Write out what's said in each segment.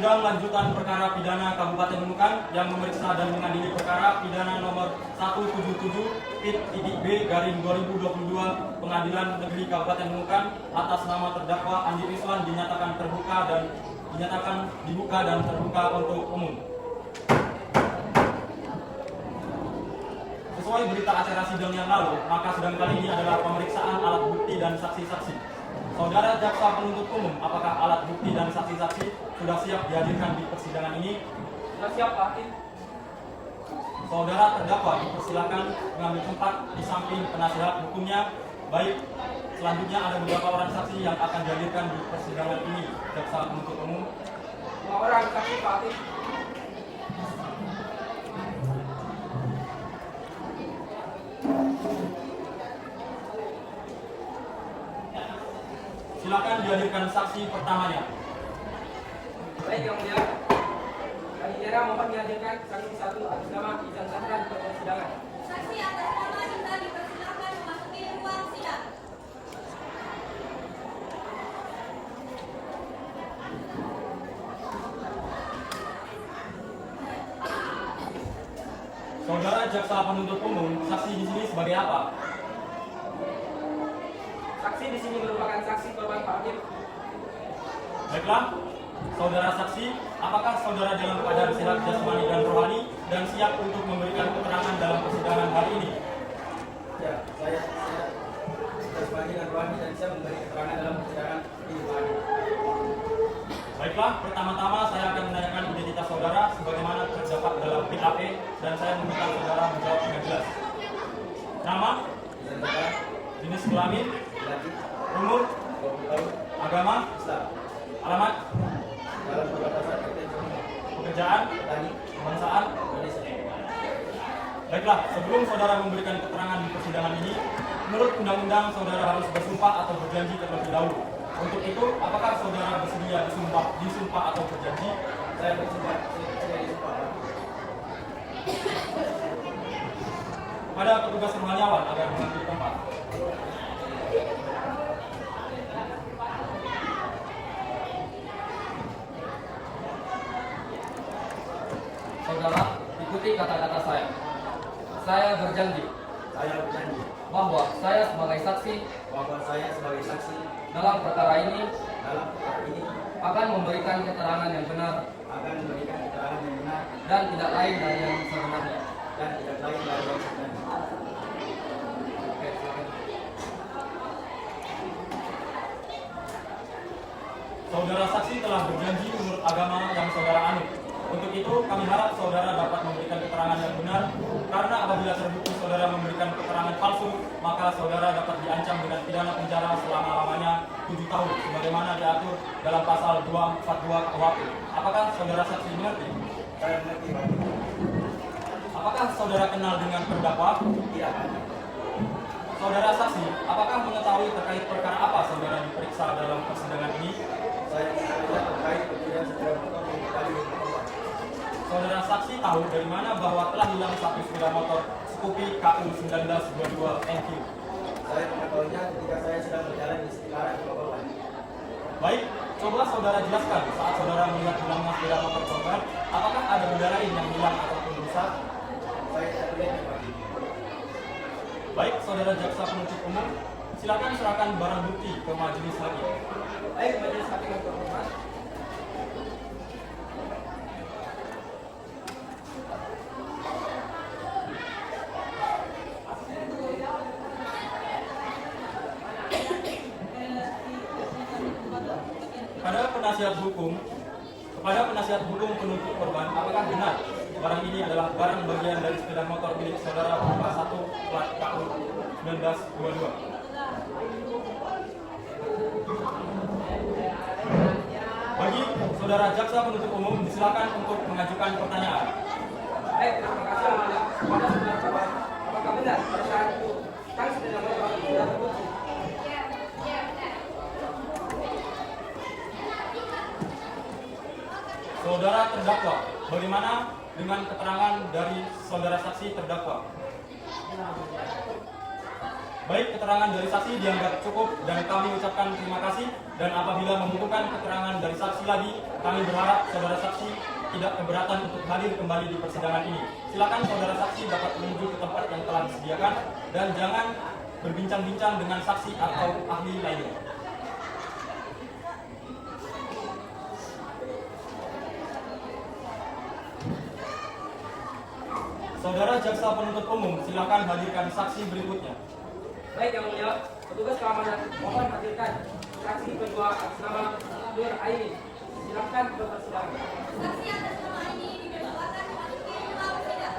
Sidang lanjutan perkara pidana Kabupaten Nunukan yang memeriksa dan mengadili perkara pidana nomor 177-B/2022 Pengadilan Negeri Kabupaten Nunukan atas nama terdakwa Andi Rizwan dinyatakan dibuka dan terbuka untuk umum. Sesuai berita acara sidang yang lalu, maka sidang kali ini adalah pemeriksaan alat bukti dan saksi-saksi. Saudara jaksa penuntut umum, apakah alat bukti dan saksi-saksi sudah siap dihadirkan di persidangan ini? Sudah siap, Pak Hakim. Saudara terdakwa dipersilakan mengambil tempat di samping penasihat hukumnya. Baik, selanjutnya ada beberapa orang saksi yang akan dihadirkan di persidangan ini. Jaksa penuntut umum. 2 orang saksi, Pak Hakim. Silakan dihadirkan saksi pertamanya. Baik, Yang Mulia. Panitia mohon dihadirkan saksi 1 atas nama Izan Sahran ke persidangan. Saksi atas nama Izan dipersilakan memasuki ruang sidang. Saudara jaksa penuntut umum, saksi di sini sebagai apa? Saksi di sini merupakan saksi korban, Pak Hakim. Baiklah, saudara saksi, apakah saudara dalam keadaan sehat jasmani dan rohani dan siap untuk memberikan keterangan dalam persidangan hari ini? Ya, saya jasmani dan rohani dan siap memberi keterangan dalam persidangan ini, Pak Hakim. Baiklah, pertama-tama saya akan menanyakan identitas saudara sebagaimana terdapat dalam BAP dan saya meminta saudara menjawab dengan jelas. Nama, Izan Sahran, jenis kelamin, laki, umur, 20 tahun, agama, Islam, alamat, dalam perbatasan RT pekerjaan, Petani, kebangsaan. Indonesia. Baiklah, sebelum saudara memberikan keterangan di persidangan ini, menurut undang-undang saudara harus bersumpah atau berjanji terlebih dahulu. Untuk itu, apakah saudara bersedia disumpah atau berjanji? Saya bersumpah, saya disumpah. Pada petugas rohaniawan agar mengambil tempat. Saudara, ikuti kata-kata saya. Saya berjanji bahwa saya sebagai saksi dalam perkara ini akan memberikan keterangan yang benar dan tidak lain dari yang sebenarnya. Oke, silakan. Saudara saksi telah berjanji menurut agama yang saudara anut. Untuk itu, kami harap saudara dapat memberikan keterangan yang benar, karena apabila terbukti saudara memberikan keterangan palsu, maka saudara dapat diancam dengan pidana penjara selama-lamanya 7 tahun, sebagaimana diatur dalam pasal 242 KUHP. Apakah saudara saksi mengerti? Saya mengerti, Pak. Apakah saudara kenal dengan terdakwa? Tidak. Saudara saksi, apakah mengetahui terkait perkara apa saudara diperiksa dalam persidangan ini? Saya tidak terkait pencurian sepeda motor yang kembali di tempat. Saudara saksi tahu dari mana bahwa telah hilang satu sepeda motor Scoopy KU 1922 NQ. Saya mengetahuinya ketika saya sedang berjalan di sekitaran Bapak. Baik, coba saudara jelaskan saat saudara melihat hilangnya sepeda motor korban, apakah ada benda lain yang hilang ataupun rusak? Saya tidak melihat, Pak. Baik, saudara jaksa penuntut umum, silakan serahkan barang bukti ke majelis hakim. Baik, majelis hakim yang terhormat. Kepada penasihat hukum penuntut korban, apakah benar barang ini adalah barang bagian dari sepeda motor milik saudara berupa 1 plat KU 1922? Bagi saudara jaksa penuntut umum, disilakan untuk mengajukan pertanyaan. Baik, terima kasih, Yang Mulia. Kepada saudara korban, apakah benar pada saat itu tang sepeda motor sudah terbukti? Saudara terdakwa, bagaimana dengan keterangan dari saudara saksi terdakwa? Baik, keterangan dari saksi dianggap cukup dan kami ucapkan terima kasih. Dan apabila membutuhkan keterangan dari saksi lagi, kami berharap saudara saksi tidak keberatan untuk hadir kembali di persidangan ini. Silakan saudara saksi dapat menuju ke tempat yang telah disediakan dan jangan berbincang-bincang dengan saksi atau ahli lainnya. Saudara jaksa penuntut umum, silakan hadirkan saksi berikutnya. Baik yang mulia, petugas keamanan mohon hadirkan saksi kedua atas nama Nur Aini. Silakan ke persidangan. Saksi atas nama ini dipersilakan memasuki ruang sidang.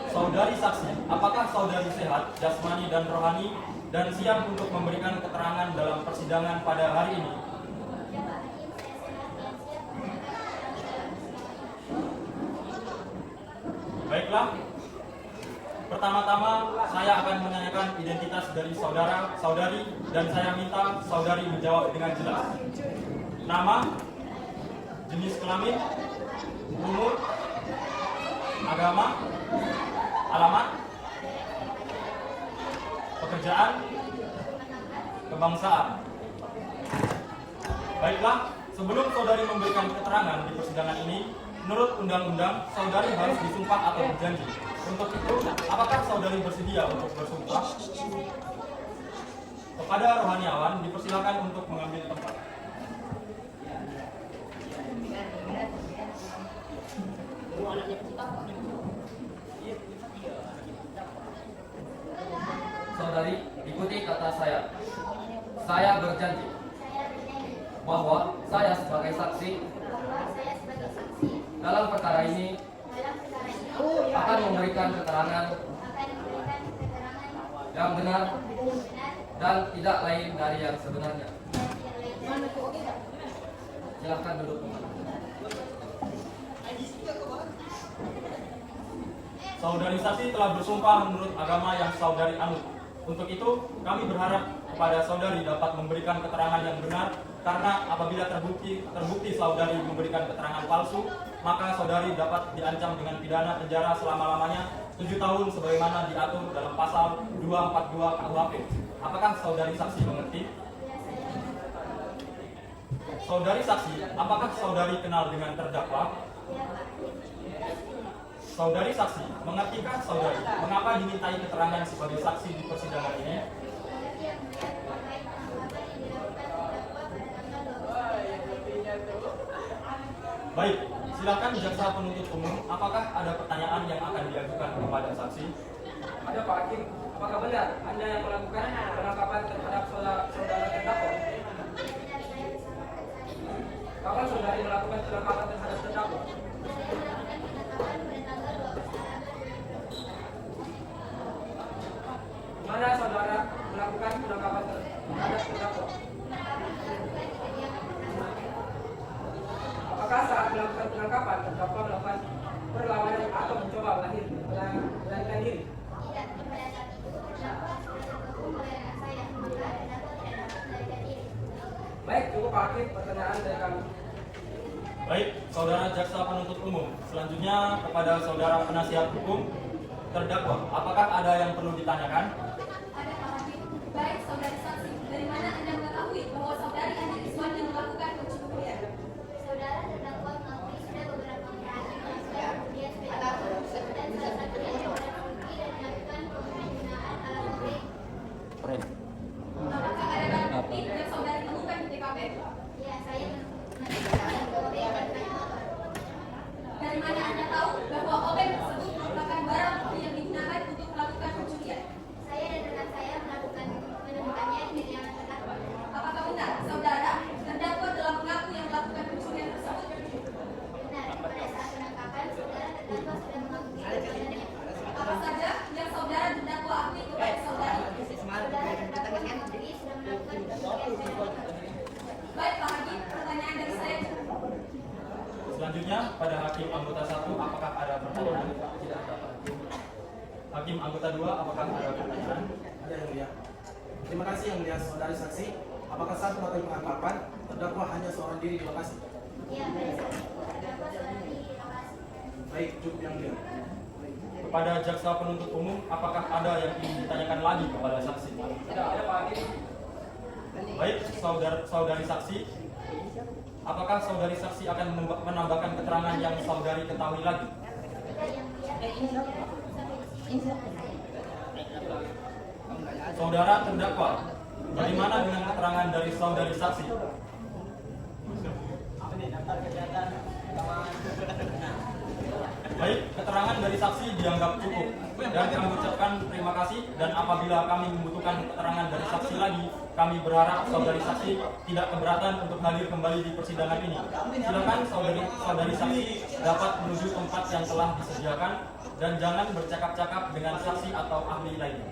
Saudari saksi, apakah saudari sehat, jasmani dan rohani, dan siap untuk memberikan keterangan dalam persidangan pada hari ini? Ya Pak Hakim, saya sehat dan siap memberikan Baiklah. Pertama-tama, saya akan menanyakan identitas dari saudara, saudari, dan saya minta saudari menjawab dengan jelas. Nama, jenis kelamin, umur, agama, alamat, pekerjaan, kebangsaan. Baiklah, sebelum saudari memberikan keterangan di persidangan ini, menurut undang-undang, saudari harus disumpah atau berjanji. Untuk itu, apakah saudari bersedia untuk bersumpah? Kepada rohaniawan, dipersilakan untuk mengambil tempat. Saudari, ikuti kata saya. Saya berjanji bahwa saya sebagai saksi dalam perkara ini akan memberikan keterangan yang benar dan tidak lain dari yang sebenarnya. Silahkan duduk. Saudari saksi telah bersumpah menurut agama yang saudari anut. Untuk itu, kami berharap kepada saudari dapat memberikan keterangan yang benar, karena apabila terbukti saudari memberikan keterangan palsu, maka saudari dapat diancam dengan pidana penjara selama-lamanya 7 tahun sebagaimana diatur dalam pasal 242 KUHP. Apakah saudari saksi mengerti? Saudari saksi, apakah saudari kenal dengan terdakwa? Saudari saksi, mengertikah saudari mengapa dimintai keterangan sebagai saksi di persidangan ini? Baik, silakan jaksa penuntut umum. Apakah ada pertanyaan yang akan diajukan kepada saksi? Ada Pak Hakim, apakah benar Anda yang melakukan penangkapan terhadap saudara terdakwa? Kapan saudari melakukan penangkapan terhadap terdakwa? Mana saudara melakukan penangkapan terhadap terdakwa? Apakah saat melakukan penangkapan terdakwa melakukan perlawanan atau mencoba melarikan diri? Baik, cukup Pak Hakim, pertanyaan dari kami. Baik, saudara jaksa penuntut umum. Selanjutnya kepada saudara penasihat hukum terdakwa. Apakah ada yang perlu ditanyakan? Ada Pak Hakim. Baik, saudari saksi, dari mana Anda mengetahui bahwa saudari Andi Rizwan yang melakukan pencurian? Saudara terdakwa mengakui sudah beberapa kali melakukan kemudian sepeda motor dan salah satunya yang terbukti dan melakukan penggunaan alat brake. Apakah ada barang bukti yang saudari temukan di TKP? Ya, saya menemukan obeng dan sepeda motor. Dari mana Anda tahu bahwa obeng tersebut merupakan barang bukti yang digunakan untuk melakukan pencurian? Saya dan rekan saya menemukannya di kediaman terdakwa. Apakah benar, saudara, terdakwa telah mengaku yang melakukan pencurian tersebut? Benar, pada saat penangkapan, saudara terdakwa sudah mengakui perbuatannya. Apa saja yang saudara terdakwa akui kepada saudari? Saudara terdakwa mengakui sudah melakukan pencurian sepeda motor. Baik, Pak Hakim, pertanyaan dari saya. Selanjutnya pada hakim anggota 1, apakah ada pertanyaan? Tidak ada, Pak Hakim. Hakim anggota 2, apakah ada pertanyaan? Ada yang mulia. Terima kasih yang mulia saudari saksi. Apakah saat melakukan penangkapan terdakwa hanya seorang diri di lokasi? Ya, pada saat itu terdakwa seorang diri di lokasi. Baik, cukup yang mulia. Kepada jaksa penuntut umum, apakah ada yang ingin ditanyakan lagi kepada saksi? Tidak ada Pak Hakim. Baik, saudari saksi, apakah saudari saksi akan menambahkan keterangan yang saudari ketahui lagi? Saudara terdakwa, bagaimana dengan keterangan dari saudari saksi? Baik, keterangan dari saksi dianggap cukup dan kami ucapkan terima kasih, dan apabila kami membutuhkan keterangan dari saksi lagi, kami berharap saudari saksi tidak keberatan untuk hadir kembali di persidangan ini. Silakan saudari saksi dapat menuju tempat yang telah disediakan dan jangan bercakap-cakap dengan saksi atau ahli lainnya.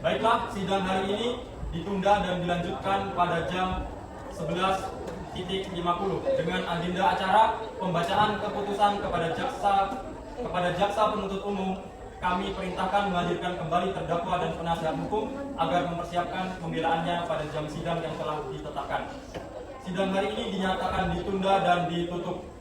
Baiklah, sidang hari ini ditunda dan dilanjutkan pada jam 11.50 dengan agenda acara pembacaan keputusan kepada jaksa penuntut umum. Kami perintahkan menghadirkan kembali terdakwa dan penasihat hukum agar mempersiapkan pembelaannya pada jam sidang yang telah ditetapkan. Sidang hari ini dinyatakan ditunda dan ditutup.